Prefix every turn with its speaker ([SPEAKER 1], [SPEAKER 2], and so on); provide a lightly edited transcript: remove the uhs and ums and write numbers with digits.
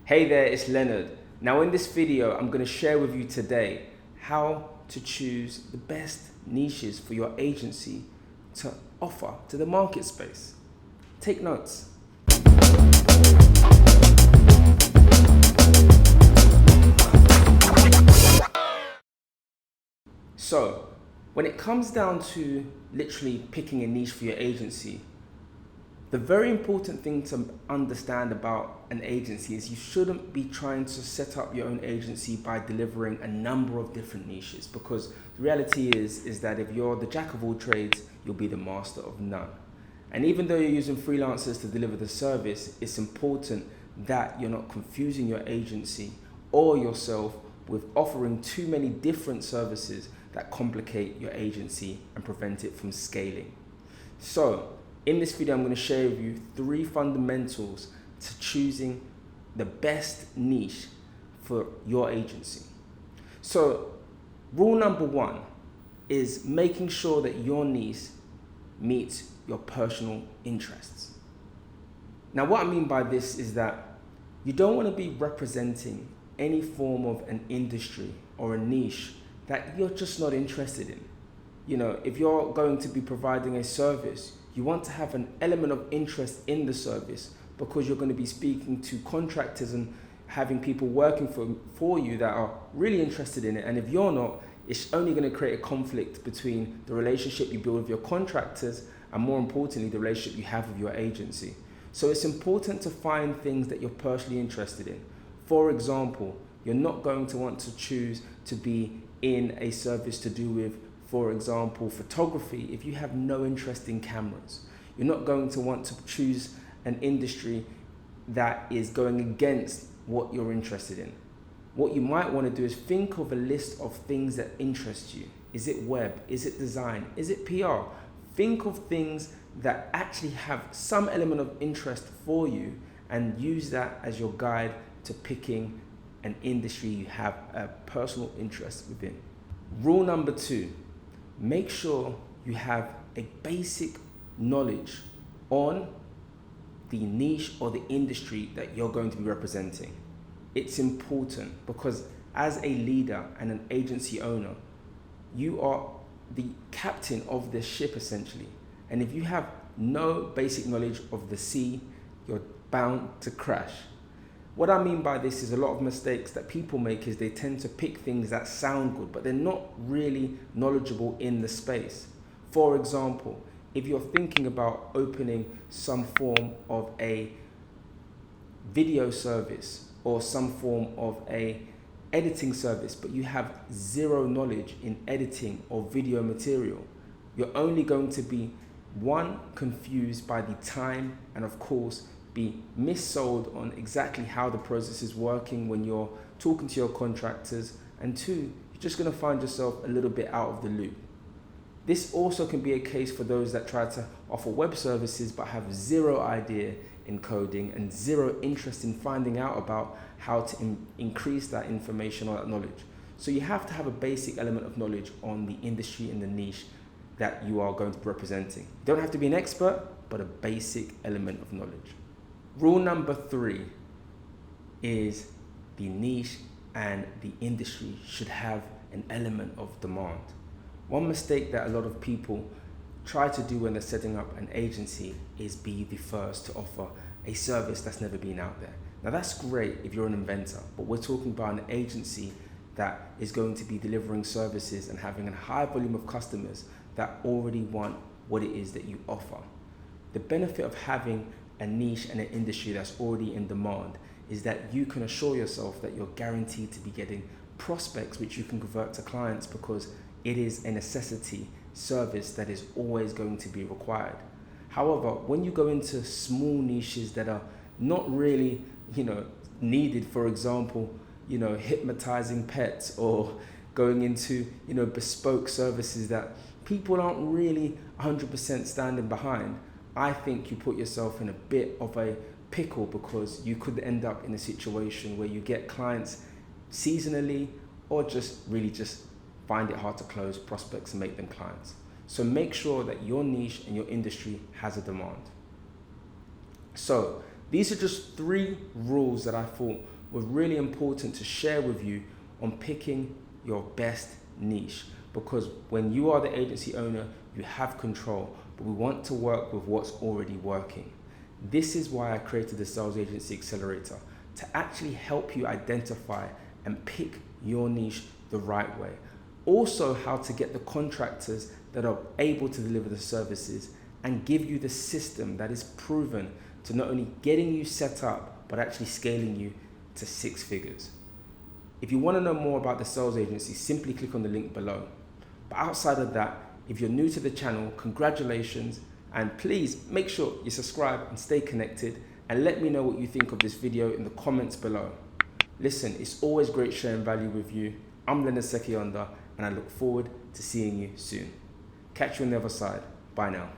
[SPEAKER 1] Hey there, it's Leonard. Now in this video, I'm going to share with you today how to choose the best niches for your agency to offer to the market space. Take notes. So, when it comes down to literally picking a niche for your agency, the very important thing to understand about an agency is you shouldn't be trying to set up your own agency by delivering a number of different niches, because the reality is that if you're the jack of all trades, you'll be the master of none. And even though you're using freelancers to deliver the service, it's important that you're not confusing your agency or yourself with offering too many different services that complicate your agency and prevent it from scaling. So, in this video, I'm going to share with you 3 fundamentals to choosing the best niche for your agency. So, rule number 1 is making sure that your niche meets your personal interests. Now, what I mean by this is that you don't want to be representing any form of an industry or a niche that you're just not interested in. You know, if you're going to be providing a service, you want to have an element of interest in the service, because you're going to be speaking to contractors and having people working for you that are really interested in it. And if you're not, it's only going to create a conflict between the relationship you build with your contractors and, more importantly, the relationship you have with your agency. So it's important to find things that you're personally interested in. For example, you're not going to want to choose to be in a service to do with, for example, photography, if you have no interest in cameras. You're not going to want to choose an industry that is going against what you're interested in. What you might want to do is think of a list of things that interest you. Is it web? Is it design? Is it PR? Think of things that actually have some element of interest for you and use that as your guide to picking an industry you have a personal interest within. Rule number 2. Make sure you have a basic knowledge on the niche or the industry that you're going to be representing. It's important because as a leader and an agency owner, you are the captain of the ship essentially. And if you have no basic knowledge of the sea, you're bound to crash. What I mean by this is a lot of mistakes that people make is they tend to pick things that sound good, but they're not really knowledgeable in the space. For example, if you're thinking about opening some form of a video service or some form of a editing service, but you have zero knowledge in editing or video material, you're only going to be, 1, confused by the time, and of course, be missold on exactly how the process is working when you're talking to your contractors, and 2, you're just going to find yourself a little bit out of the loop. This also can be a case for those that try to offer web services but have zero idea in coding and zero interest in finding out about how to increase that information or that knowledge. So you have to have a basic element of knowledge on the industry and the niche that you are going to be representing. You don't have to be an expert, but a basic element of knowledge. Rule number 3 is the niche and the industry should have an element of demand. One mistake that a lot of people try to do when they're setting up an agency is be the first to offer a service that's never been out there. Now that's great if you're an inventor, but we're talking about an agency that is going to be delivering services and having a high volume of customers that already want what it is that you offer. The benefit of having a niche and an industry that's already in demand is that you can assure yourself that you're guaranteed to be getting prospects which you can convert to clients, because it is a necessity service that is always going to be required. However, when you go into small niches that are not really, needed, for example, hypnotizing pets, or going into, bespoke services that people aren't really 100% standing behind, I think you put yourself in a bit of a pickle, because you could end up in a situation where you get clients seasonally or just find it hard to close prospects and make them clients. So make sure that your niche and your industry has a demand. So these are just 3 rules that I thought were really important to share with you on picking your best niche. Because when you are the agency owner, you have control, but we want to work with what's already working. This is why I created the Sales Agency Accelerator, to actually help you identify and pick your niche the right way. Also, how to get the contractors that are able to deliver the services and give you the system that is proven to not only getting you set up, but actually scaling you to 6 figures. If you want to know more about the sales agency, simply click on the link below. But outside of that, if you're new to the channel, congratulations, and please make sure you subscribe and stay connected, and let me know what you think of this video in the comments below. Listen, it's always great sharing value with you. I'm Leonard Sekyonda, and I look forward to seeing you soon. Catch you on the other side. Bye now.